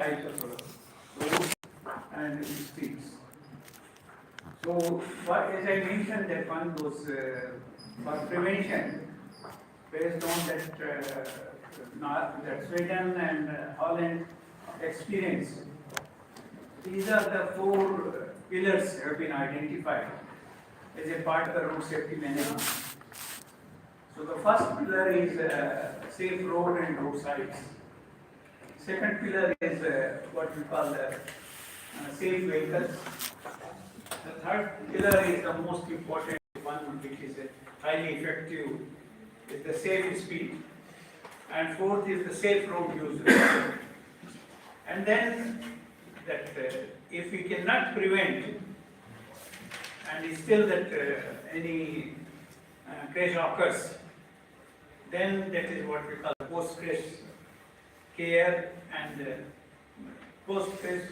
types of roads and streets. So, what as I mentioned that one was for prevention, based on that Sweden and Holland experience, these are the four pillars have been identified as a part of the road safety management. So the first pillar is safe road and roadsides. Second pillar is what we call the safe vehicles. The third pillar is the most important one, which is highly effective, is the safe speed. And fourth is the safe road use. And then that if we cannot prevent and still that any crash occurs, then that is what we call post-crash care and post-crash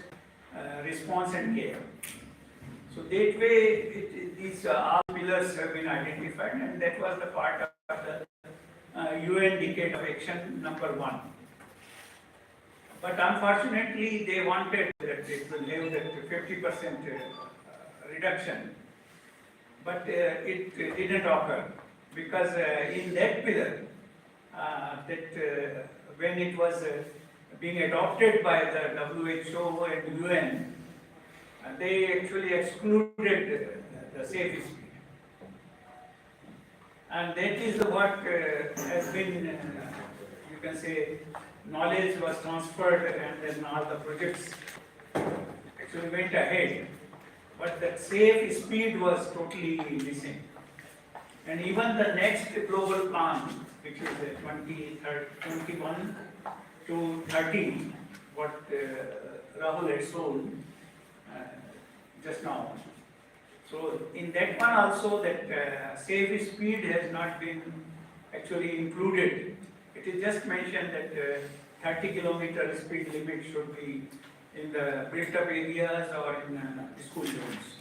response and care. So that way, these all pillars have been identified, and that was the part of the UN Decade of Action number 1. But unfortunately, they wanted that it will have that 50% reduction, but it didn't occur because in that pillar, when it was being adopted by the WHO and UN, they actually excluded the safe speed. And that is what has been, you can say, knowledge was transferred and then all the projects actually went ahead. But that safe speed was totally missing. And even the next global plan, which is 2021 to 30, what Rahul had shown just now. So in that one also that safe speed has not been actually included. It is just mentioned that 30 kilometer speed limit should be in the built-up areas or in school zones.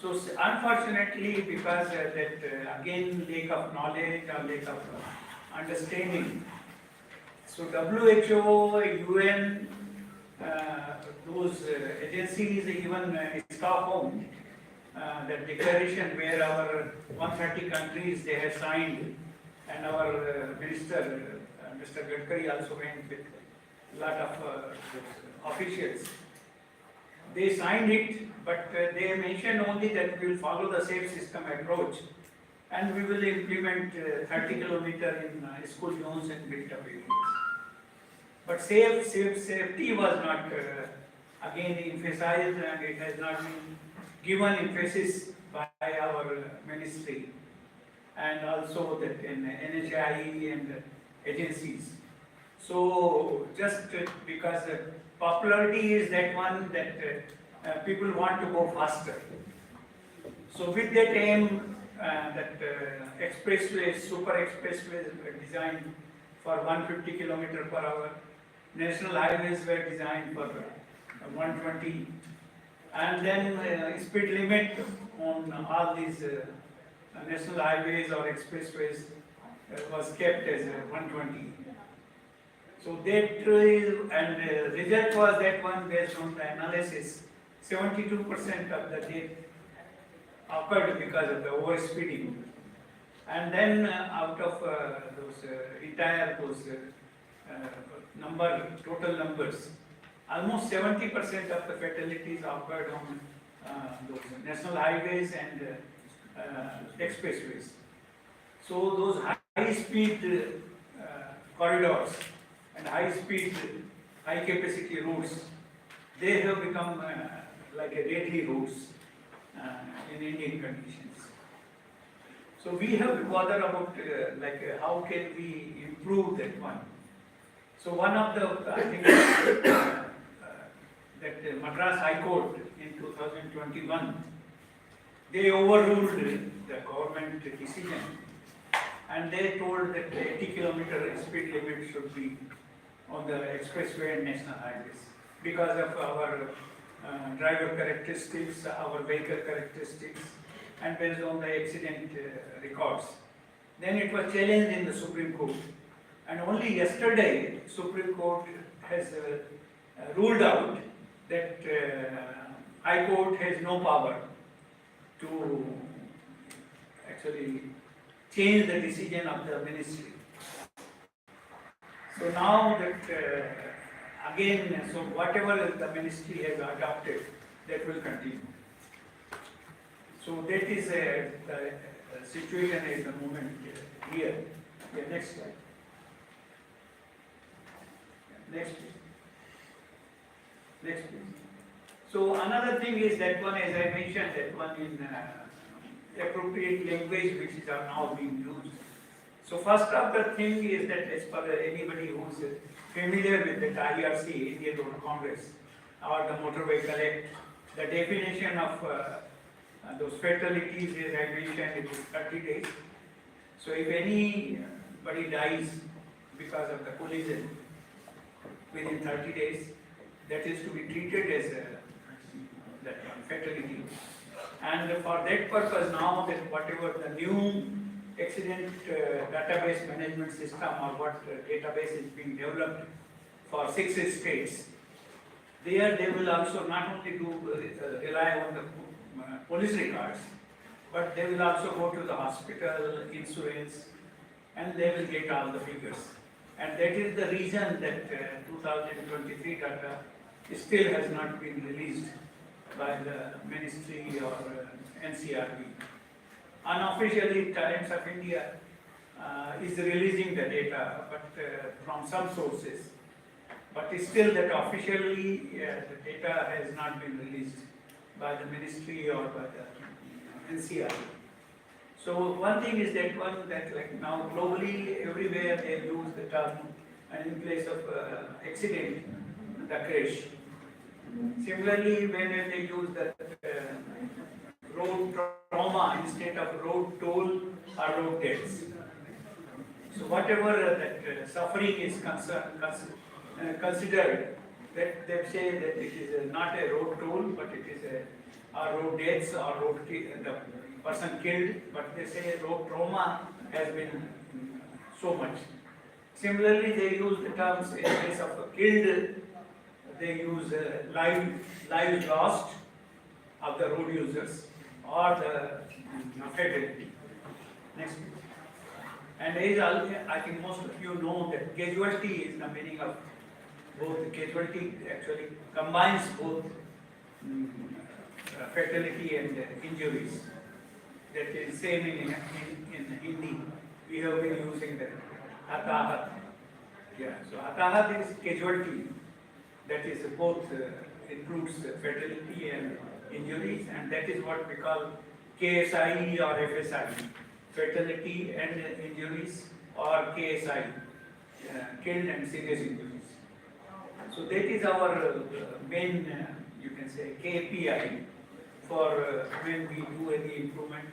So unfortunately, because that again lack of knowledge or lack of understanding, so WHO, UN, those agencies, even Stockholm, that declaration where our 130 countries they have signed, and our minister, Mr. Gadkari also went with a lot of officials. They signed it, but they mentioned only that we will follow the safe system approach and we will implement 30 kilometer in school zones and built-up areas. But safety was not again emphasized, and it has not been given emphasis by our ministry and also that in NHI and agencies. So just because popularity is that one that people want to go faster. So with that aim, that expressways, super expressways were designed for 150 km per hour. National highways were designed for 120, and then speed limit on all these national highways or expressways was kept as 120. So that is, and result was that one based on the analysis, 72% of the death occurred because of the overspeeding. And then out of those entire total numbers, almost 70% of the fatalities occurred on those national highways and expressways. So those high-speed corridors and high-speed, high-capacity routes, they have become like a deadly routes in Indian conditions. So we have bothered about how can we improve that one. So one of the, I think, that Madras High Court in 2021, they overruled the government decision, and they told that the 80 kilometer speed limit should be on the expressway and national highways because of our driver characteristics, our vehicle characteristics, and based on the accident records. Then it was challenged in the Supreme Court, and only yesterday Supreme Court has ruled out that High Court has no power to actually change the decision of the ministry. So now that again, so whatever the ministry has adopted, that will continue. So that is the situation at the moment here. Yeah, next slide. Next please. Next please. So another thing is that one, as I mentioned, that one in appropriate language which is now being used. So first of the thing is that as per anybody who is familiar with the IRC, Indian Road Congress, or the Motor Vehicle Act, the definition of those fatalities, as I mentioned, it is 30 days. So if anybody dies because of the collision within 30 days, that is to be treated as that fatality. And for that purpose, now that whatever the new accident database management system or what database is being developed for 6 states, there they will also not only rely on the police records, but they will also go to the hospital, insurance, and they will get all the figures. And that is the reason that 2023 data still has not been released by the ministry or NCRB. Unofficially, Times of India is releasing the data, but from some sources. But still that officially the data has not been released by the ministry or by the NCRB. So one thing is that like now globally everywhere they use the term, and in place of accident, the crash. Similarly, when they use the road trauma instead of road toll or road deaths. So whatever that suffering is considered, that they say that it is not a road toll, but it is a road deaths or the person killed, but they say road trauma has been so much. Similarly, they use the terms in place of killed, they use lives lost of the road users or the fatality. Next. And as I think most of you know that casualty is the meaning of both. Casualty actually combines both fatality and injuries. That is same in Hindi. We have been using the hatahat. Yeah, so hatahat is casualty. That is both includes fatality and injuries, and that is what we call KSI or FSI, fatality and injuries, or KSI, killed and serious injuries. So that is our main, you can say, KPI for when we do any improvement.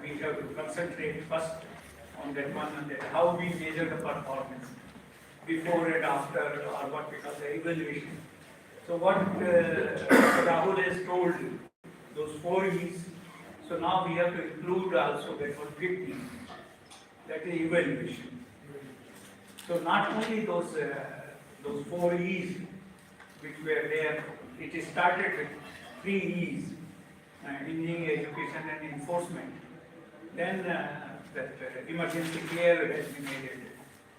We have to concentrate first on that one, and that how we measure the performance before and after, or what we call the evaluation. So what Rahul has told, those 4 E's, so now we have to include also that one 50, that is evaluation. So not only those 4 E's which were there, it started with 3 E's, engineering, education and enforcement. Then that emergency care has been added.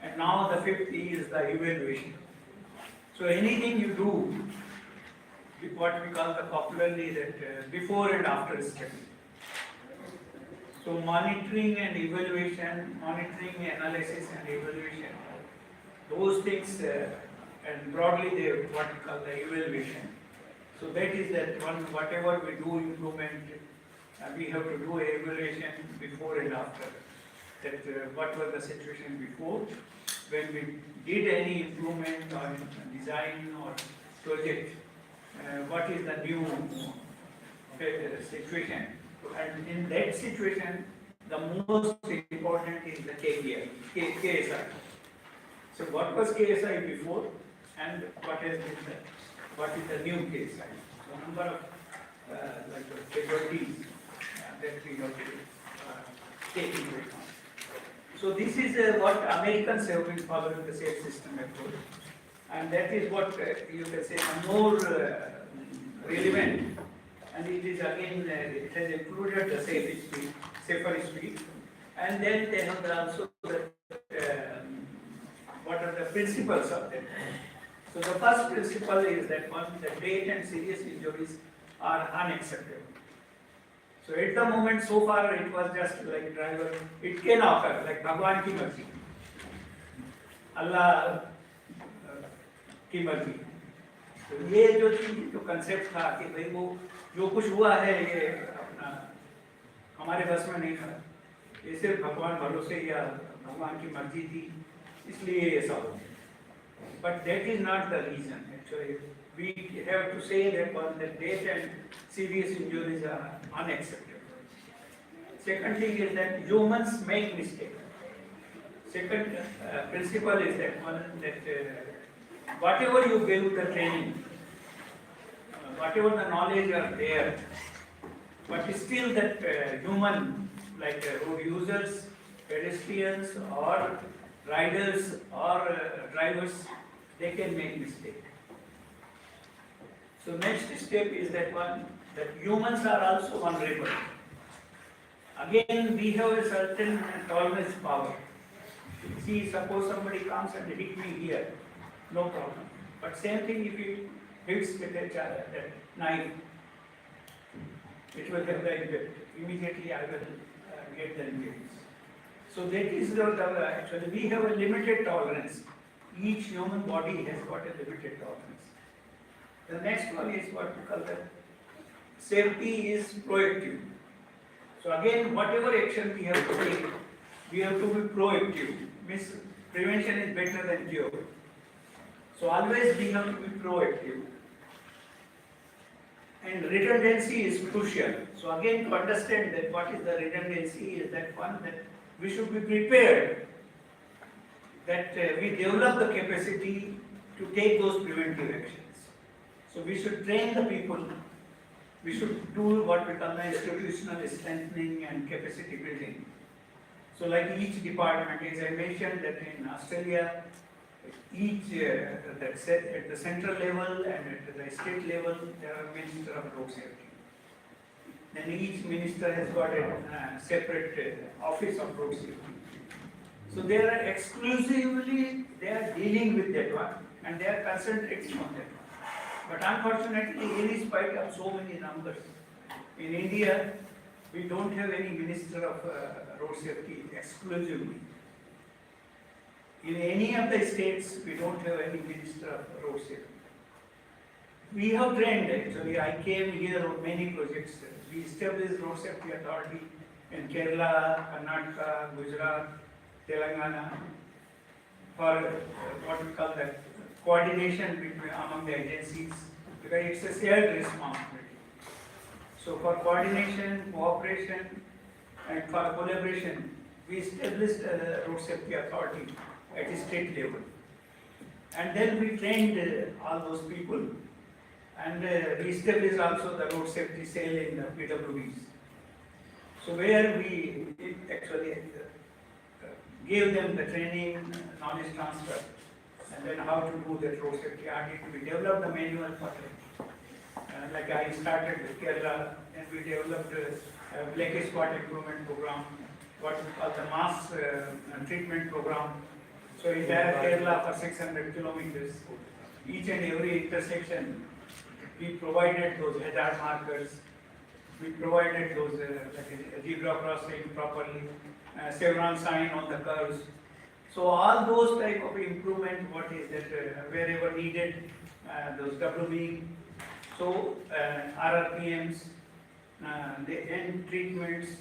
And now the 5th E is the evaluation. So anything you do, what we call the popularly that before and after study. So monitoring and evaluation, monitoring, analysis and evaluation, those things, and broadly they what we call the evaluation. So that is that one, whatever we do improvement, we have to do evaluation before and after. That what was the situation before, when we did any improvement or design or project, what is the new situation. And in that situation, the most important is the KSI. So what was KSI before and what is the new KSI? So number of like casualties that we have to take into account. So this is what Americans have been following the same system approach. And that is what you can say more relevant. And it is again, it has included the safer speed. And then they have also what are the principles of that. So the first principle is that one, the death and serious injuries are unacceptable. So at the moment, so far it was just like driver, it can occur, like Bhagwan ki marzi, Allah की मर्जी। तो ये जो चीज जो concept था कि भाई वो जो कुछ हुआ है ये अपना हमारे बस में नहीं था, ये सिर्फ भगवान भरोसे या भगवान की मर्जी थी, इसलिए ये सब हो। But that is not the reason actually. We have to say that one, that death and serious injuries are unacceptable. Second thing is that humans make mistakes. Second principle is that one, that whatever you give the training, whatever the knowledge are there, but still that human, like road users, pedestrians or riders or drivers, they can make mistake. So next step is that one, that humans are also vulnerable. Again, we have a certain tolerance power. See, suppose somebody comes and hit me here, no problem. But same thing if he hits with that knife, it will have the impact. Immediately I will get the injuries. So that is actually we have a limited tolerance. Each human body has got a limited tolerance. The next one is what we call the safety is proactive. So again, whatever action we have to take, we have to be proactive. Means prevention is better than cure. So always we have to be proactive. And redundancy is crucial. So again, to understand that what is the redundancy is that one, that we should be prepared, that we develop the capacity to take those preventive actions. So we should train the people, we should do what we call the institutional strengthening and capacity building. So like each department, as I mentioned that in Australia, each at the central level and at the state level, there are Minister of Road Safety. Then each minister has got a separate office of road safety. So they are exclusively, they are dealing with that one and they are concentrating on that one. But unfortunately, in spite of so many numbers, in India, we don't have any minister of road safety exclusively. In any of the states, we don't have any minister of road safety. We have trained actually, I came here on many projects. We established road safety authority in Kerala, Karnataka, Gujarat, Telangana for what we call that coordination between among the agencies, because it's a shared responsibility. So for coordination, cooperation and for collaboration, we established a road safety authority at the state level. And then we trained all those people and we established also the road safety cell in the PWDs. So where we actually gave them the training, knowledge transfer, and then how to do that road safety audit. We developed the manual for it. Like I started with Kerala, and we developed a black spot improvement program, what we call the mass treatment program. So entire Kerala for 600 kilometers, each and every intersection, we provided those hazard markers, we provided those like a zebra crossing properly, chevron sign on the curves. So all those type of improvement, what is that wherever needed, those WB, so RRPMs, the end treatments.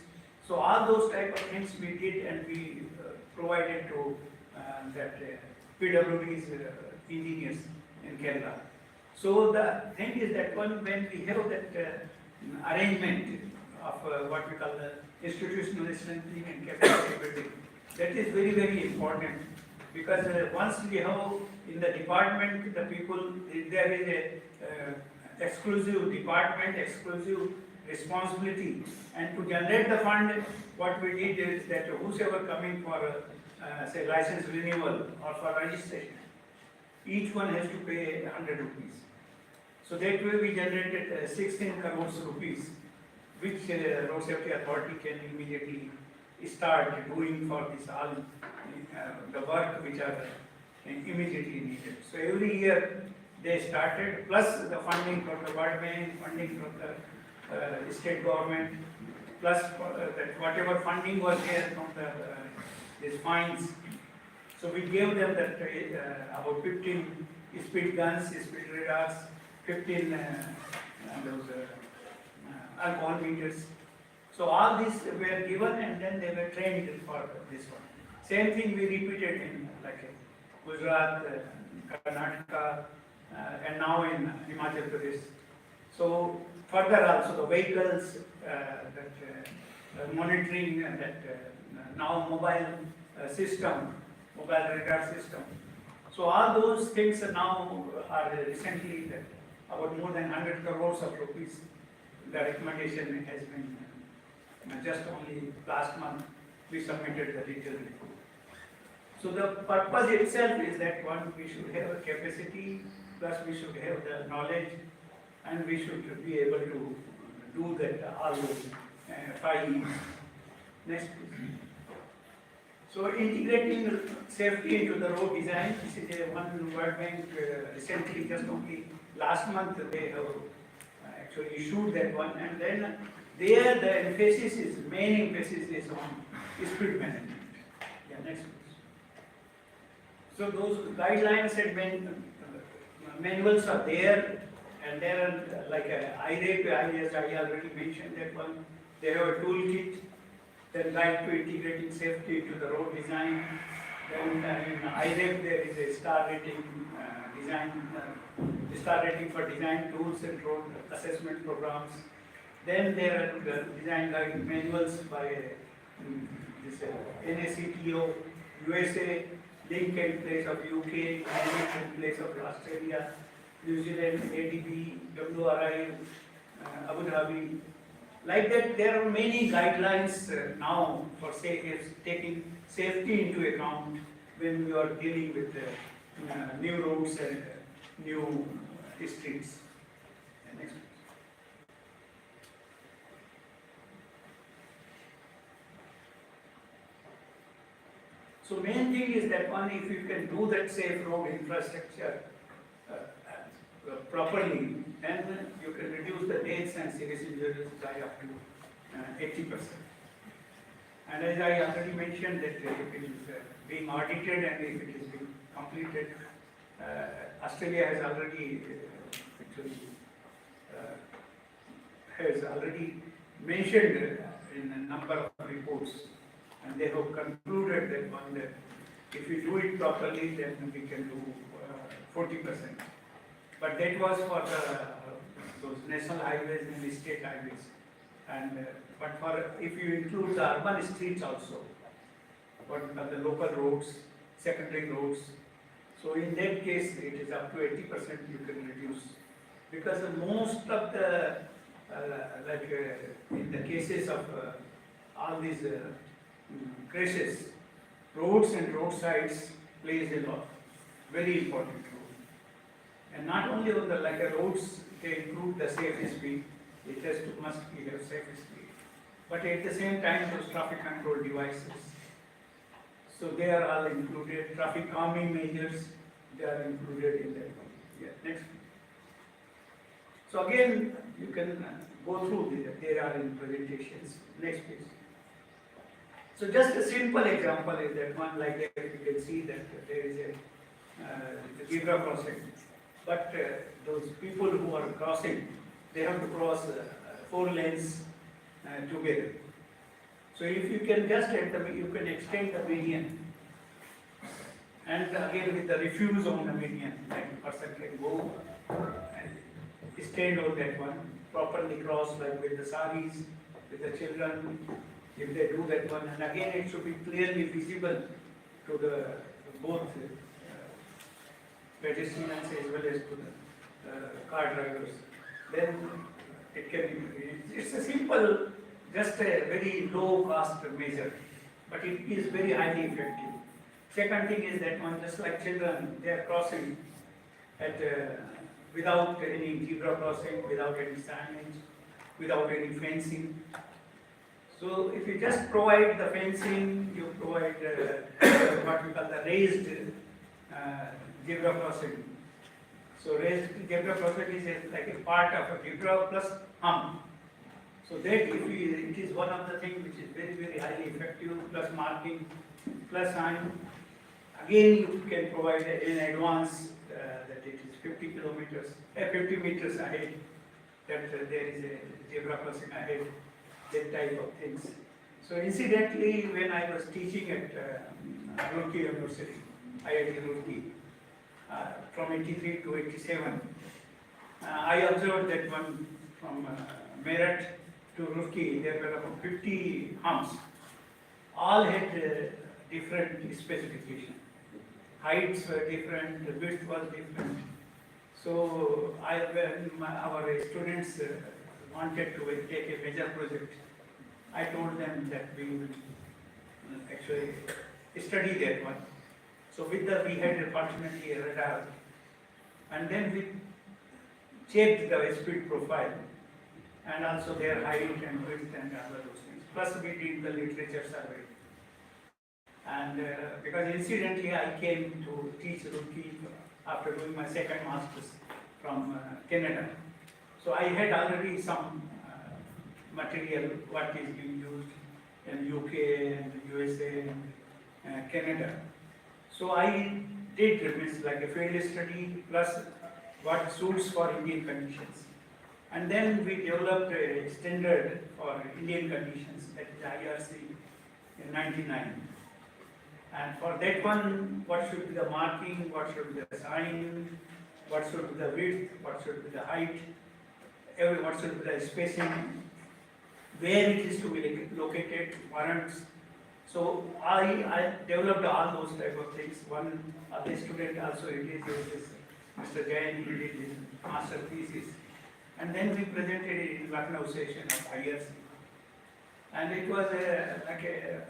So all those type of things we did and we provided to that PWD's engineers in Kerala. So the thing is that when we have that arrangement of what we call the institutional strengthening and capacity building, that is very, very important, because once we have in the department, the people, there is a exclusive department, exclusive responsibility, and to generate the fund, what we did is that whosoever coming for say license renewal or for registration, each one has to pay 100 rupees. So that way we generated 16 crores rupees, which Road Safety Authority can immediately start doing for this all the work which are immediately needed. So every year they started, plus the funding from the World Bank, funding from the state government, plus that whatever funding was there from the these fines. So we gave them that about 15 speed guns, speed radars, 15 those alcohol meters. So all these were given and then they were trained for this one. Same thing we repeated in like Gujarat, Karnataka, and now in Himachal Pradesh. So further also the vehicles, that monitoring, that now mobile system, mobile radar system. So all those things now are recently that about more than 100 crores of rupees. The recommendation has been just only last month we submitted the detailed report. So the purpose itself is that one, we should have a capacity, plus we should have the knowledge, and we should be able to do that all those 5 E's. Next please. So integrating safety into the road design, this is a one World Bank recently, just only last month they have actually issued that one, and then there the emphasis is, main emphasis is on speed management. Yeah, next please. So those guidelines and manuals are there, and there are like IRAP, as I already mentioned that one, they have a toolkit, then guide to integrating safety to the road design. Then in IRAP there is a star rating star rating for design tools and road assessment programs. Then there are the design guide manuals by this NACTO, USA, Link in place of UK, Link in place of Australia, New Zealand, ADB, WRI, Abu Dhabi. Like that, there are many guidelines now for taking safety into account when you are dealing with new roads and new streets. Next. So main thing is that one, if you can do that safe road infrastructure properly, then you can reduce the deaths and serious injuries by up to 80%. And as I already mentioned that if it is being audited and if it is being completed, Australia has already mentioned in a number of reports, and they have concluded that one, that if we do it properly, then we can do 40%. But that was for those national highways and the state highways. And but for if you include the urban streets also, but the local roads, secondary roads, so in that case it is up to 80% you can reduce, because most of the in the cases of all these crashes, roads and roadsides plays a lot, very important role. And not only on the roads, they include the safe speed. It must be a safe speed. But at the same time, those traffic control devices. So they are all included. Traffic calming measures, they are included in that one. Yeah, next. So again, you can go through there are in presentations. Next please. So just a simple example is that one, like there you can see that there is a zebra crossing. But those people who are crossing, they have to cross 4 lanes together. So if you can just you can extend the median, and again with the refuse on the median, like a person can go and stand on that one, properly cross, like with the saris, with the children, if they do that one, and again it should be clearly visible to the both pedestrians as well as to the car drivers. Then it can be, it's a simple, just a very low cost measure, but it is very highly effective. Second thing is that one, just like children, they are crossing, at, without any zebra crossing, without any signage, without any fencing. So if you just provide the fencing, you provide what we call the raised zebra crossing. So raised zebra crossing is like a part of a zebra plus hump. So that if it is one of the things which is very, very highly effective, plus marking, plus sign. Again, you can provide in advance that it is 50 kilometers, 50 meters ahead, that there is a zebra crossing ahead, that type of things. So incidentally, when I was teaching at Roorkee University, IIT Roorkee, from 83 to 87, I observed that one from Meerut to Roorkee, there were about 50 humps. All had different specification. Heights were different, the width was different. So when our students wanted to take a major project, I told them that we will actually study that one. So we had fortunately a radar, and then we checked the speed profile and also their height and width and other those things. Plus we did the literature survey. And because incidentally I came to teach Roorkee after doing my second master's from Canada. So I had already some material what is being used in UK and USA and Canada. So I did like a field study plus what suits for Indian conditions. And then we developed a standard for Indian conditions, that is IRC in 99. And for that one, what should be the marking, what should be the sign, what should be the width, what should be the height, what should be the spacing, where it is to be located, warrants. So I developed all those type of things. One other student also it is Mr. Jain, he did his master thesis. And then we presented it in Lucknow session of IRC. And it was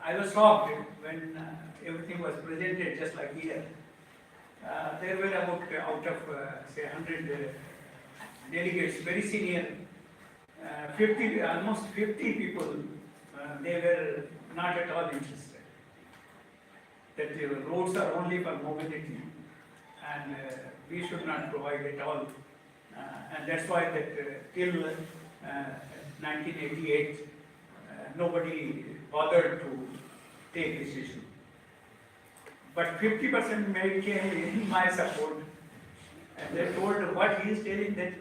I was shocked when everything was presented just like here. There were about out of say 100 delegates, very senior, almost 50 people, they were not at all interested. That the roads are only for mobility and we should not provide at all. And that's why that till 1988, nobody bothered to take this issue. But 50% made came in my support, and they told what he is telling that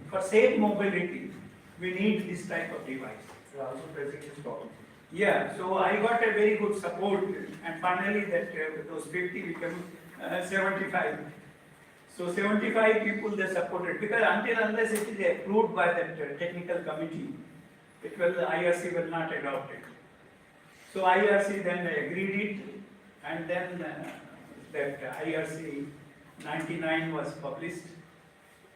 for safe mobility, we need this type of device. You also present his problem. Yeah, so I got a very good support, and finally that those 50 became 75. So 75 people they supported, because unless it is approved by that technical committee, IRC will not adopt it. So IRC then agreed it, and then that IRC 99 was published.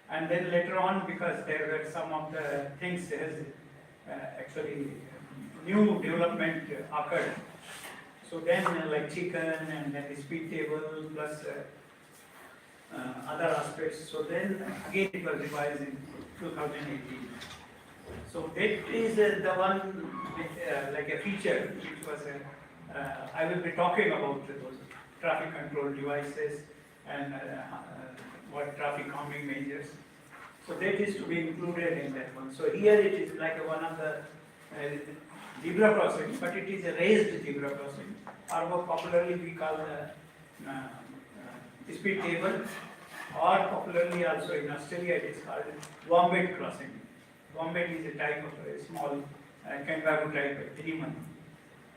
And then later on, because there were some of the things as actually new development occurred. So then like chicken and then the speed table plus other aspects. So then again it was revised in 2018. So that is the one like a feature which was I will be talking about those traffic control devices and what traffic calming measures. So that is to be included in that one. So here it is like one of the zebra crossing, but it is a raised zebra crossing, or more popularly we call the speed table, or popularly also in Australia it is called wombat crossing. Wombat is a type of a small kangaroo type animal.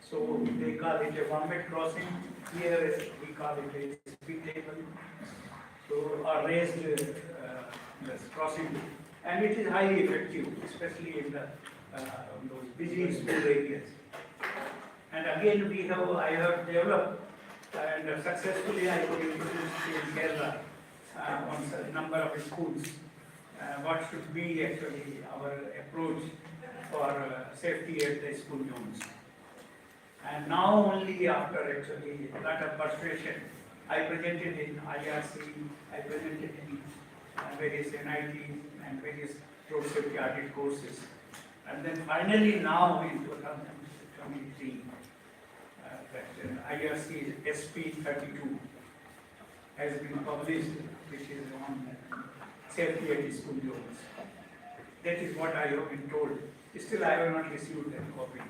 So they call it a wombat crossing. Here we call it a speed table. So or raised crossing, and it is highly effective, especially in the those busy school areas. And again, I have developed and successfully I could introduce in Kerala on a number of schools what should be actually our approach for safety at the school zones. And now only after actually a lot of persuasion, I presented in IRC, I presented in various NITs and various road safety audit courses. And then finally now in 2023, that IRC SP32 has been published, which is on safety at school zones. That is what I have been told. Still, I have not received that copy.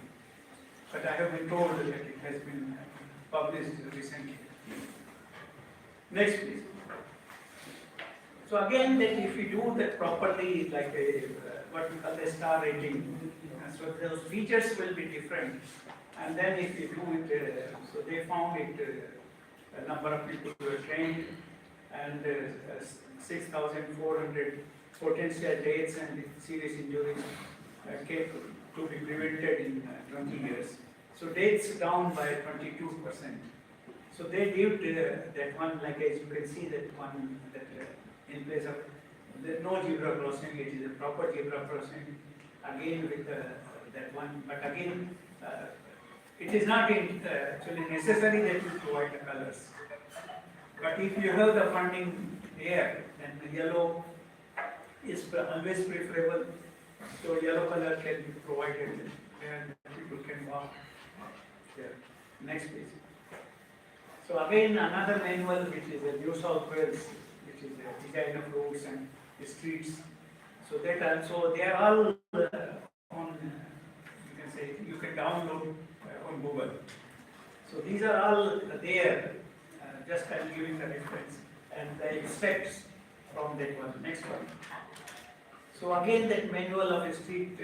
But I have been told that it has been published recently. Next, please. So again, that if you do that properly, like a, what we call a star rating, so those features will be different. And then if you do it, so they found it, a number of people were trained, and 6,400 potential deaths and serious injuries came to be prevented in 20 years. So deaths down by 22%. So they did that one, like as you can see, that one that in place of no zebra crossing, it is a proper zebra crossing. Again with that one, but again, it is not actually necessary that you provide the colors. But if you have the funding there, then the yellow is always preferable. So yellow color can be provided and people can walk there. Next page. So again, another manual which is a New South Wales, which is a design of roads and streets. So that also, they are all on, you can say, you can download on Google. So these are all there, just I'm giving the reference and the steps from that one. Next one. So again, that manual of a street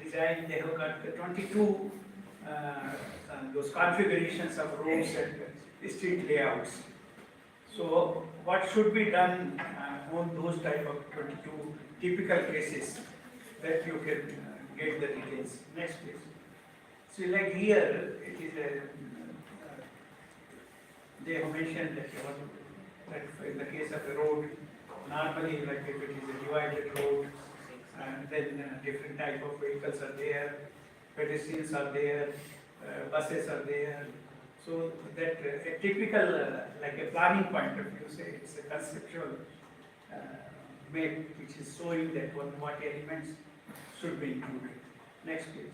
design, they have got 22 those configurations of roads and street layouts. So what should be done on those type of 22 typical cases that you can get the details. Next please. So like here, it is a, they have mentioned that in the case of a road, normally like if it is a divided road, and then different type of vehicles are there, pedestrians are there, buses are there. So that a typical, like a planning point of view, say it's a conceptual map which is showing that what elements should be included. Next please.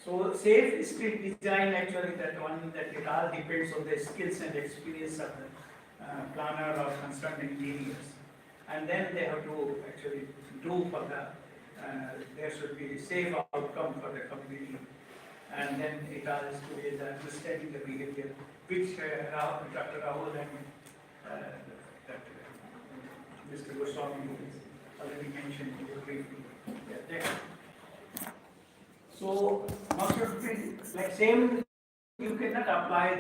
So safe street design, actually that one, that it all depends on the skills and experience of the planner or concerned engineers. And then they have to actually do for the, there should be safe outcome for the community. And then it all is to be the understanding the behavior, which Dr. Rahul and Mr. Goswami already mentioned briefly. Yeah, there. So now should be like same, you cannot apply the